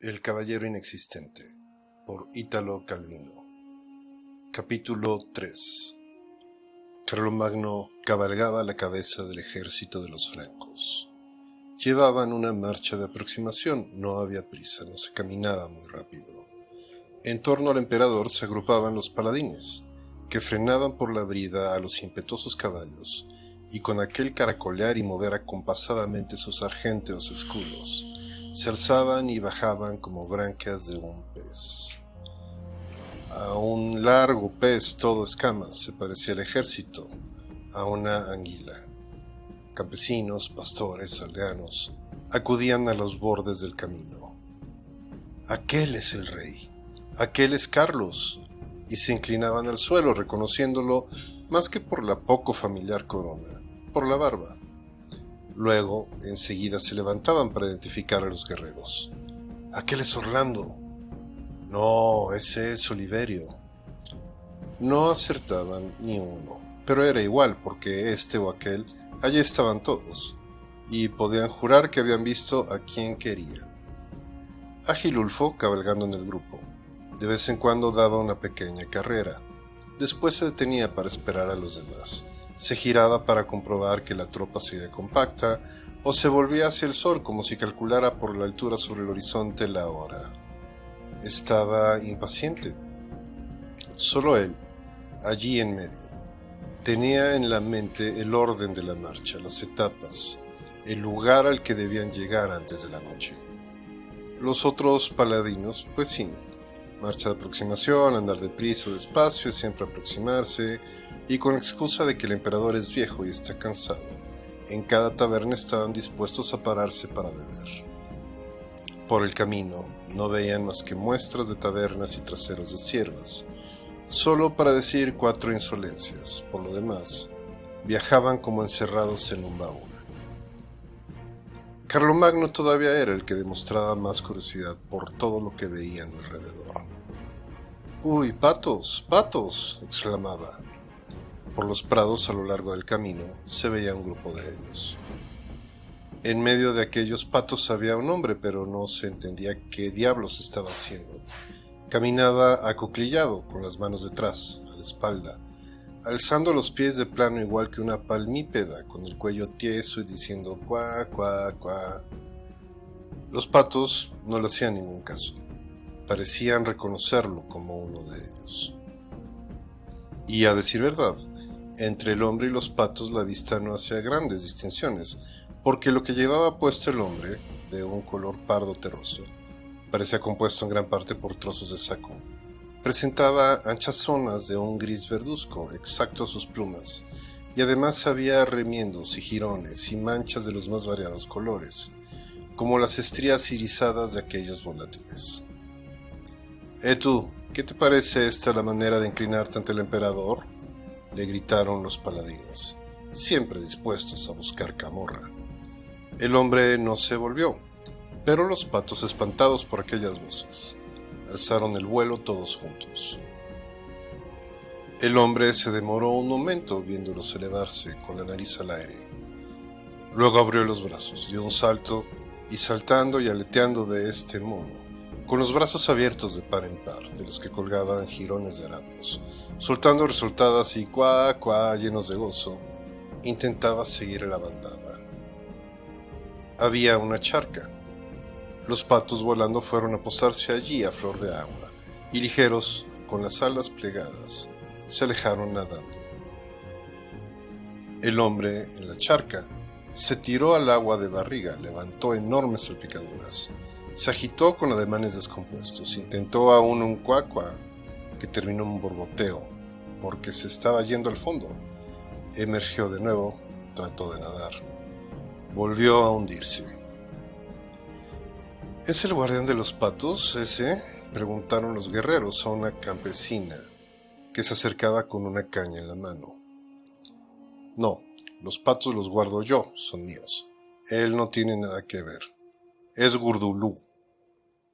El caballero inexistente, por Italo Calvino. Capítulo 3. Carlomagno cabalgaba a la cabeza del ejército de los francos. Llevaban una marcha de aproximación, no había prisa, no se caminaba muy rápido. En torno al emperador se agrupaban los paladines, que frenaban por la brida a los impetuosos caballos, y con aquel caracolear y mover acompasadamente sus argénteos escudos, se alzaban y bajaban como branquias de un pez. A un largo pez todo escamas se parecía el ejército, a una anguila. Campesinos, pastores, aldeanos, acudían a los bordes del camino. Aquel es el rey, aquel es Carlos, y se inclinaban al suelo reconociéndolo más que por la poco familiar corona, por la barba. Luego, enseguida se levantaban para identificar a los guerreros. «¡Aquel es Orlando!» «No, ese es Oliverio». No acertaban ni uno, pero era igual porque este o aquel, allí estaban todos, y podían jurar que habían visto a quien querían. Agilulfo, cabalgando en el grupo, de vez en cuando daba una pequeña carrera. Después se detenía para esperar a los demás. Se giraba para comprobar que la tropa seguía compacta, o se volvía hacia el sol como si calculara por la altura sobre el horizonte la hora. Estaba impaciente. Solo él, allí en medio, tenía en la mente el orden de la marcha, las etapas, el lugar al que debían llegar antes de la noche. Los otros paladinos, pues sí, marcha de aproximación, andar deprisa o despacio, siempre aproximarse, y con la excusa de que el emperador es viejo y está cansado, en cada taberna estaban dispuestos a pararse para beber. Por el camino no veían más que muestras de tabernas y traseros de ciervas, solo para decir 4 insolencias. Por lo demás, viajaban como encerrados en un baúl. Carlomagno todavía era el que demostraba más curiosidad por todo lo que veían alrededor. «¡Uy, patos, patos!», exclamaba. Por los prados a lo largo del camino se veía un grupo de ellos. En medio de aquellos patos había un hombre, pero no se entendía qué diablos estaba haciendo. Caminaba acuclillado, con las manos detrás, a la espalda, alzando los pies de plano igual que una palmípeda, con el cuello tieso y diciendo cuá, cuá, cuá. Los patos no le hacían ningún caso. Parecían reconocerlo como uno de ellos. Y a decir verdad, entre el hombre y los patos la vista no hacía grandes distinciones, porque lo que llevaba puesto el hombre, de un color pardo terroso, parecía compuesto en gran parte por trozos de saco, presentaba anchas zonas de un gris verduzco exacto a sus plumas, y además había remiendos y jirones y manchas de los más variados colores, como las estrías irisadas de aquellos volátiles. Tú, ¿qué te parece esta la manera de inclinarte ante el emperador?», le gritaron los paladines, siempre dispuestos a buscar camorra. El hombre no se volvió, pero los patos, espantados por aquellas voces, alzaron el vuelo todos juntos. El hombre se demoró un momento viéndolos elevarse con la nariz al aire. Luego abrió los brazos, dio un salto y saltando y aleteando de este modo, con los brazos abiertos de par en par, de los que colgaban jirones de harapos, soltando resultadas y cuá, cuá, llenos de gozo, intentaba seguir a la bandada. Había una charca. Los patos volando fueron a posarse allí a flor de agua, y ligeros, con las alas plegadas, se alejaron nadando. El hombre, en la charca, se tiró al agua de barriga, levantó enormes salpicaduras, se agitó con ademanes descompuestos, intentó aún un cuá-cuá, que terminó en un borboteo, porque se estaba yendo al fondo. Emergió de nuevo, trató de nadar. Volvió a hundirse. «¿Es el guardián de los patos, ese?», preguntaron los guerreros a una campesina que se acercaba con una caña en la mano. «No, los patos los guardo yo, son míos. Él no tiene nada que ver. Es Gurdulú»,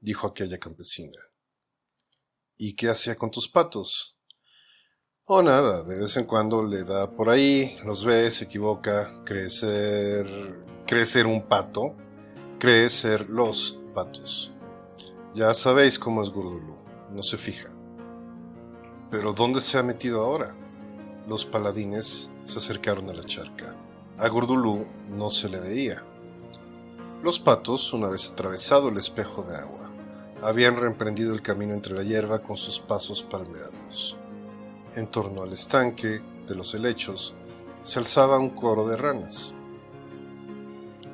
dijo aquella campesina. «¿Y qué hacía con tus patos?». «Oh, nada, de vez en cuando le da por ahí, los ve, se equivoca, cree ser un pato, cree ser los patos. Ya sabéis cómo es Gurdulú, no se fija. ¿Pero dónde se ha metido ahora? Los paladines se acercaron a la charca. A Gurdulú no se le veía. Los patos, una vez atravesado el espejo de agua, habían reemprendido el camino entre la hierba con sus pasos palmeados. En torno al estanque de los helechos se alzaba un coro de ranas.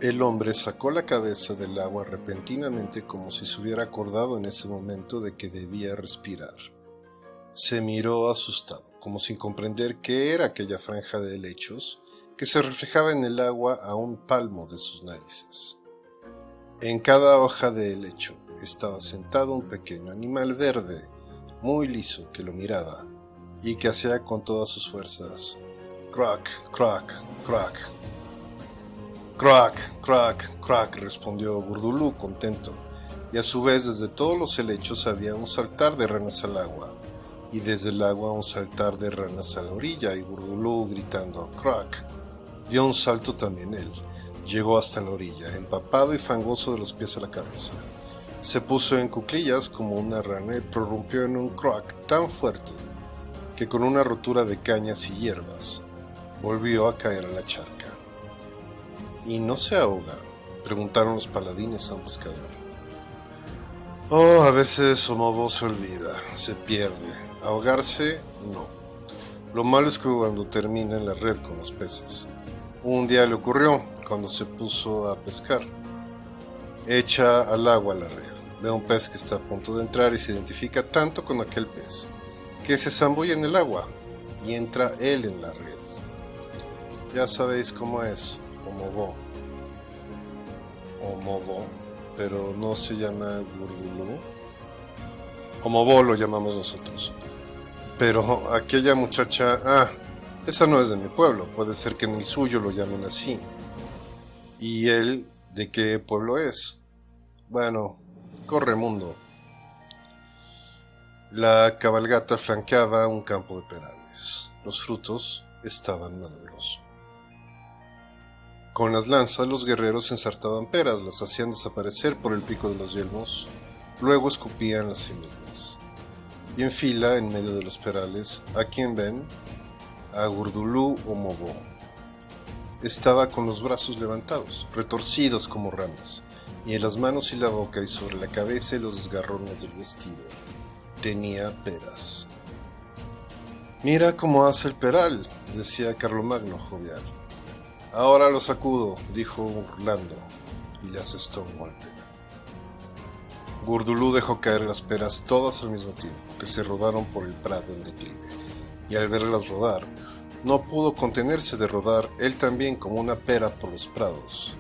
El hombre sacó la cabeza del agua repentinamente como si se hubiera acordado en ese momento de que debía respirar. Se miró asustado, como sin comprender qué era aquella franja de helechos que se reflejaba en el agua a un palmo de sus narices. En cada hoja de helecho estaba sentado un pequeño animal verde, muy liso, que lo miraba y que hacía con todas sus fuerzas «crack, crack, crack». «Crack, crack, crack», respondió Gurdulú contento, y a su vez desde todos los helechos había un saltar de ranas al agua, y desde el agua un saltar de ranas a la orilla, y Gurdulú, gritando «crack», dio un salto también él. Llegó hasta la orilla, empapado y fangoso de los pies a la cabeza. Se puso en cuclillas como una rana y prorrumpió en un crack tan fuerte que con una rotura de cañas y hierbas volvió a caer a la charca. ¿Y no se ahoga?, preguntaron los paladines a un pescador. Oh, a veces Omobo se olvida, se pierde. Ahogarse, no. Lo malo es que cuando termina en la red con los peces. Un día le ocurrió, cuando se puso a pescar. Echa al agua la red, ve a un pez que está a punto de entrar y se identifica tanto con aquel pez, que se zambulla en el agua y entra él en la red. Ya sabéis cómo es, Omobo, pero no se llama Gurdulú. Omobo lo llamamos nosotros. Pero aquella muchacha, esa no es de mi pueblo, puede ser que en el suyo lo llamen así. ¿Y él de qué pueblo es? Bueno, Corremundo. La cabalgata flanqueaba un campo de perales. Los frutos estaban maduros. Con las lanzas los guerreros ensartaban peras, las hacían desaparecer por el pico de los yelmos, luego escupían las semillas. Y en fila, en medio de los perales, ¿a quién ven? A Gurdulú Omobo. Estaba con los brazos levantados, retorcidos como ramas, y en las manos y la boca y sobre la cabeza y los desgarrones del vestido tenía peras. «Mira cómo hace el peral», decía Carlomagno jovial. «Ahora lo sacudo», dijo burlando, y le asestó un golpe. Gurdulú dejó caer las peras todas al mismo tiempo, que se rodaron por el prado en declive, y al verlas rodar, no pudo contenerse de rodar él también como una pera por los prados,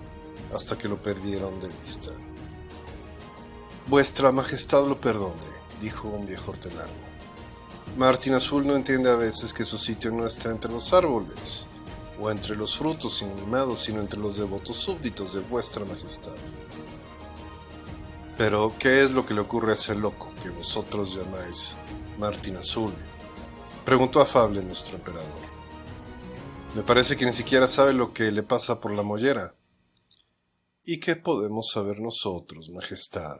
hasta que lo perdieron de vista. «Vuestra Majestad lo perdone», dijo un viejo hortelano. «Martín Azul no entiende a veces que su sitio no está entre los árboles, o entre los frutos inanimados, sino entre los devotos súbditos de vuestra Majestad». «Pero, ¿qué es lo que le ocurre a ese loco que vosotros llamáis Martín Azul?», preguntó afable nuestro emperador. «Me parece que ni siquiera sabe lo que le pasa por la mollera». «¿Y qué podemos saber nosotros, Majestad?».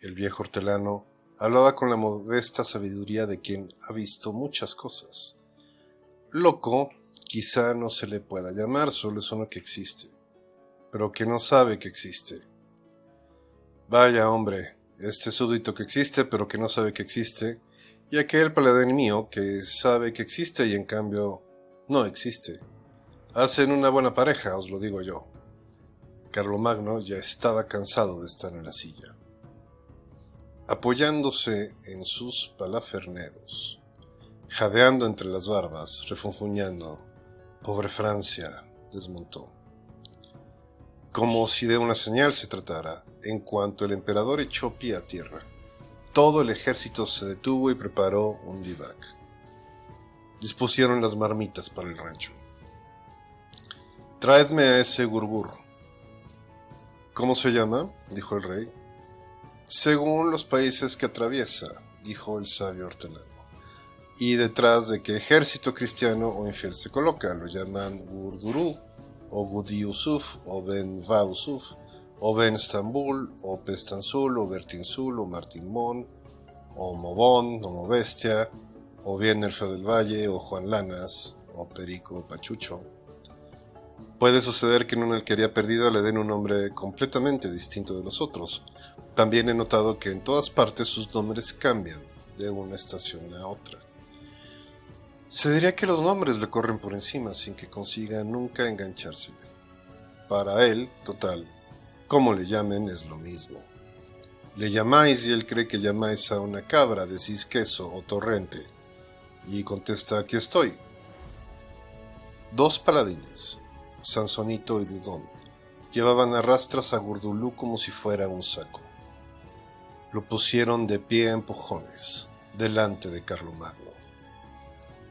El viejo hortelano hablaba con la modesta sabiduría de quien ha visto muchas cosas. Loco quizá no se le pueda llamar, solo es uno que existe, pero que no sabe que existe. Vaya hombre, este súbdito que existe pero que no sabe que existe, y aquel paladín mío que sabe que existe y en cambio no existe. Hacen una buena pareja, os lo digo yo. Carlomagno ya estaba cansado de estar en la silla. Apoyándose en sus palaferneros, jadeando entre las barbas, refunfuñando, «Pobre Francia», desmontó. Como si de una señal se tratara, en cuanto el emperador echó pie a tierra, todo el ejército se detuvo y preparó un vivac. Dispusieron las marmitas para el rancho. «Traedme a ese gurgur». «¿Cómo se llama?», dijo el rey. «Según los países que atraviesa», dijo el sabio hortelano. «Y detrás de qué ejército cristiano o infiel se coloca, lo llaman Gurdurú, o Gudiusuf, o Ben Vausuf, o Ben Estambul, o Pestanzul, o Bertinzul, o Martimón, o Mobón, o Mobestia, o bien el Feo del Valle, o Juan Lanas, o Perico Pachucho. Puede suceder que en una alquería perdida le den un nombre completamente distinto de los otros. También he notado que en todas partes sus nombres cambian de una estación a otra. Se diría que los nombres le corren por encima sin que consiga nunca enganchársele. Para él, total, como le llamen es lo mismo. Le llamáis y él cree que llamáis a una cabra, decís queso o torrente, y contesta aquí estoy. Dos paladines, Sansonito y Dudón, llevaban a rastras a Gurdulú como si fuera un saco. Lo pusieron de pie a empujones, delante de Carlomagno.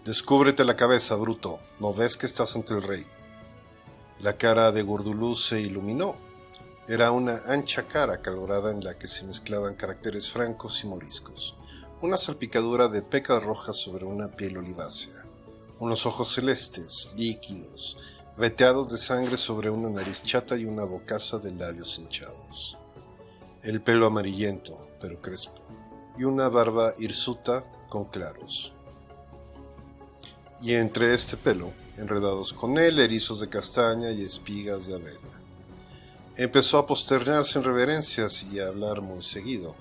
Descúbrete la cabeza, bruto, ¿no ves que estás ante el rey? La cara de Gurdulú se iluminó. Era una ancha cara calorada en la que se mezclaban caracteres francos y moriscos, una salpicadura de pecas rojas sobre una piel olivácea, unos ojos celestes, líquidos, veteados de sangre sobre una nariz chata y una bocaza de labios hinchados. El pelo amarillento, pero crespo, y una barba hirsuta con claros. Y entre este pelo, enredados con él, erizos de castaña y espigas de avena. Empezó a posternarse en reverencias y a hablar muy seguido.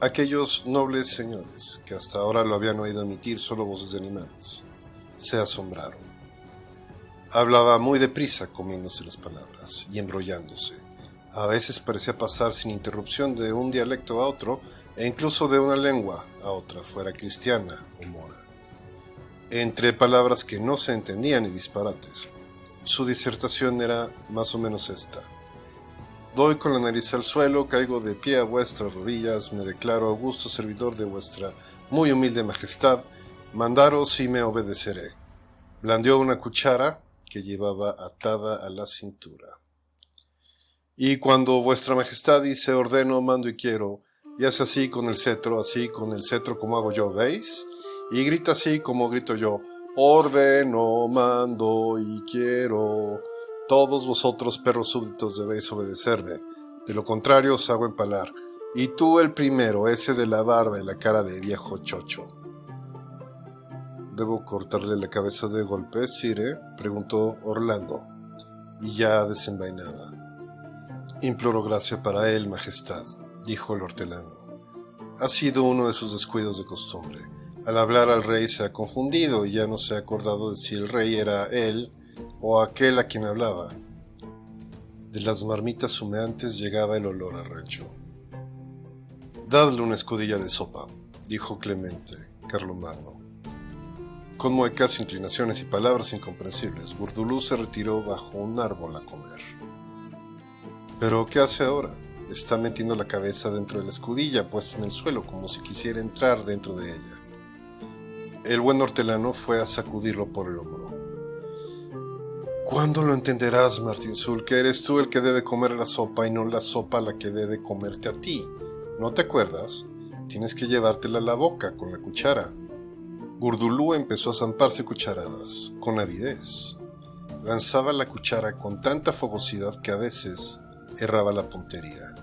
Aquellos nobles señores, que hasta ahora lo habían oído emitir solo voces de animales, se asombraron. Hablaba muy deprisa, comiéndose las palabras y embrollándose. A veces parecía pasar sin interrupción de un dialecto a otro, e incluso de una lengua a otra, fuera cristiana o mora. Entre palabras que no se entendían y disparates, su disertación era más o menos esta. Doy con la nariz al suelo, caigo de pie a vuestras rodillas, me declaro augusto servidor de vuestra muy humilde majestad, mandaros y me obedeceré. Blandió una cuchara que llevaba atada a la cintura. Y cuando vuestra majestad dice ordeno, mando y quiero, y hace así con el cetro como hago yo, ¿veis? Y grita así como grito yo, ordeno, mando y quiero. Todos vosotros, perros súbditos, debéis obedecerme, de lo contrario os hago empalar. Y tú el primero, ese de la barba y la cara de viejo chocho. ¿Debo cortarle la cabeza de golpe, sire?, preguntó Orlando, y ya desenvainada. Imploro gracia para él, majestad, dijo el hortelano. Ha sido uno de sus descuidos de costumbre. Al hablar al rey se ha confundido y ya no se ha acordado de si el rey era él o aquel a quien hablaba. De las marmitas humeantes llegaba el olor a rancho. Dadle una escudilla de sopa, dijo clemente Carlomagno. Con muecas, inclinaciones y palabras incomprensibles, Gurdulú se retiró bajo un árbol a comer. ¿Pero qué hace ahora? Está metiendo la cabeza dentro de la escudilla puesta en el suelo como si quisiera entrar dentro de ella. El buen hortelano fue a sacudirlo por el hombro. ¿Cuándo lo entenderás, Martinzul, que eres tú el que debe comer la sopa y no la sopa la que debe comerte a ti? ¿No te acuerdas? Tienes que llevártela a la boca con la cuchara. Gurdulú empezó a zamparse cucharadas, con avidez. Lanzaba la cuchara con tanta fogosidad que a veces erraba la puntería.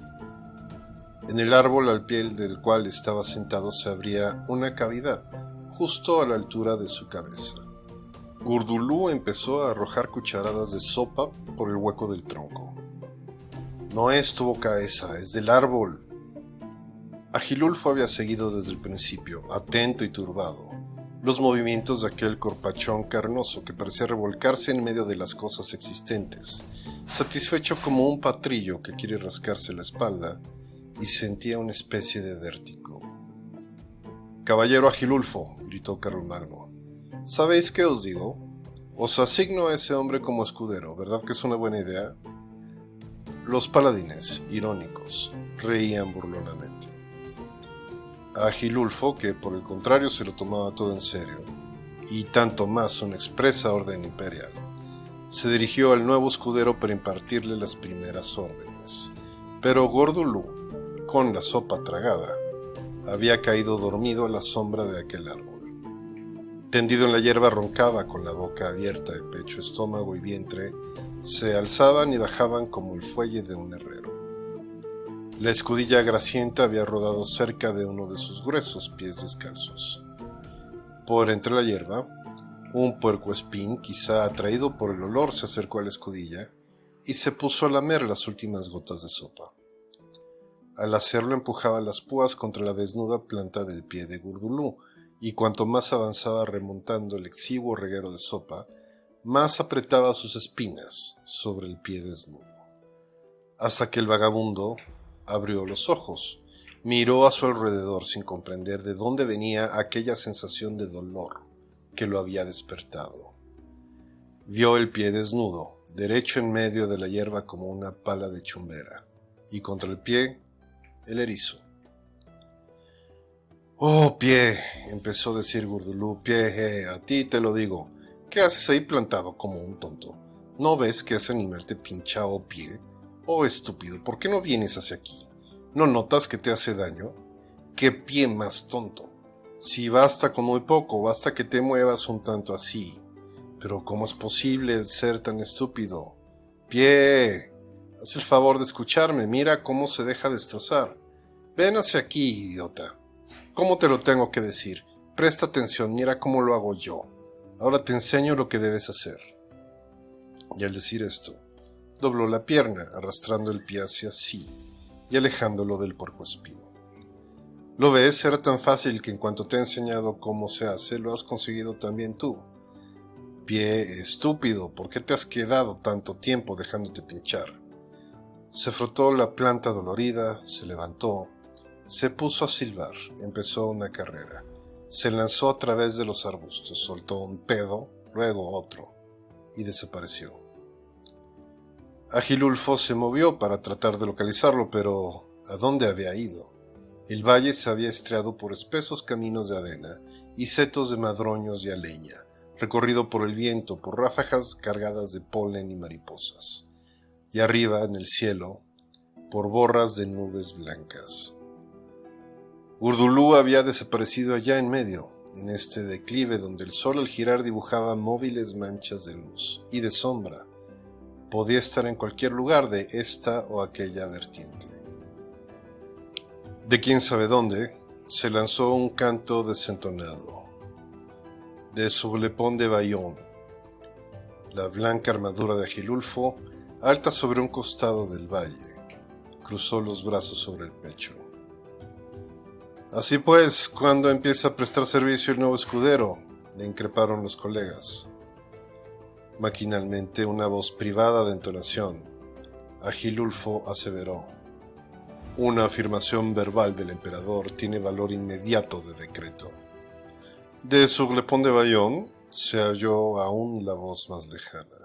En el árbol al pie del cual estaba sentado se abría una cavidad, justo a la altura de su cabeza. Gurdulú empezó a arrojar cucharadas de sopa por el hueco del tronco. No es tu boca esa, es del árbol. Agilulfo había seguido desde el principio, atento y turbado, los movimientos de aquel corpachón carnoso que parecía revolcarse en medio de las cosas existentes, satisfecho como un patrillo que quiere rascarse la espalda, y sentía una especie de vértigo. «Caballero Agilulfo», gritó Carlomagno, «¿sabéis qué os digo? Os asigno a ese hombre como escudero, ¿verdad que es una buena idea?» Los paladines, irónicos, reían burlonamente. A Agilulfo, que por el contrario se lo tomaba todo en serio, y tanto más una expresa orden imperial, se dirigió al nuevo escudero para impartirle las primeras órdenes. Pero Gurdulú, con la sopa tragada, había caído dormido a la sombra de aquel árbol. Tendido en la hierba roncaba con la boca abierta de pecho, estómago y vientre, se alzaban y bajaban como el fuelle de un herrero. La escudilla grasienta había rodado cerca de uno de sus gruesos pies descalzos. Por entre la hierba, un puercoespín, quizá atraído por el olor, se acercó a la escudilla y se puso a lamer las últimas gotas de sopa. Al hacerlo empujaba las púas contra la desnuda planta del pie de Gurdulú, y cuanto más avanzaba remontando el exiguo reguero de sopa, más apretaba sus espinas sobre el pie desnudo. Hasta que el vagabundo abrió los ojos, miró a su alrededor sin comprender de dónde venía aquella sensación de dolor que lo había despertado. Vio el pie desnudo, derecho en medio de la hierba como una pala de chumbera, y contra el pie, el erizo. «Oh, pie», empezó a decir Gurdulú, «pie, a ti te lo digo, ¿qué haces ahí plantado como un tonto? ¿No ves que ese animal te pincha, oh pie? Oh, estúpido, ¿por qué no vienes hacia aquí? ¿No notas que te hace daño? ¡Qué pie más tonto! Si basta con muy poco, basta que te muevas un tanto así. Pero ¿cómo es posible ser tan estúpido? Pie, haz el favor de escucharme, mira cómo se deja destrozar. Ven hacia aquí, idiota. ¿Cómo te lo tengo que decir? Presta atención, mira cómo lo hago yo. Ahora te enseño lo que debes hacer». Y al decir esto, dobló la pierna, arrastrando el pie hacia sí y alejándolo del puercoespín. ¿Lo ves? Era tan fácil que en cuanto te he enseñado cómo se hace, lo has conseguido también tú. Pie estúpido, ¿por qué te has quedado tanto tiempo dejándote pinchar? Se frotó la planta dolorida, se levantó, se puso a silbar, empezó una carrera. Se lanzó a través de los arbustos, soltó un pedo, luego otro, y desapareció. Agilulfo se movió para tratar de localizarlo, pero ¿a dónde había ido? El valle se había estriado por espesos caminos de avena y setos de madroños y aleña, recorrido por el viento, por ráfagas cargadas de polen y mariposas, y arriba, en el cielo, por borras de nubes blancas. Gurdulú había desaparecido allá en medio, en este declive donde el sol al girar dibujaba móviles manchas de luz y de sombra. Podía estar en cualquier lugar de esta o aquella vertiente. De quién sabe dónde, se lanzó un canto desentonado. De Sublepón de Bayón, la blanca armadura de Agilulfo, alta sobre un costado del valle, cruzó los brazos sobre el pecho. «Así pues, ¿cuándo empieza a prestar servicio el nuevo escudero?», le increparon los colegas. Maquinalmente, una voz privada de entonación, Agilulfo aseveró: «Una afirmación verbal del emperador tiene valor inmediato de decreto». De Sublepón de Bayón se oyó aún la voz más lejana.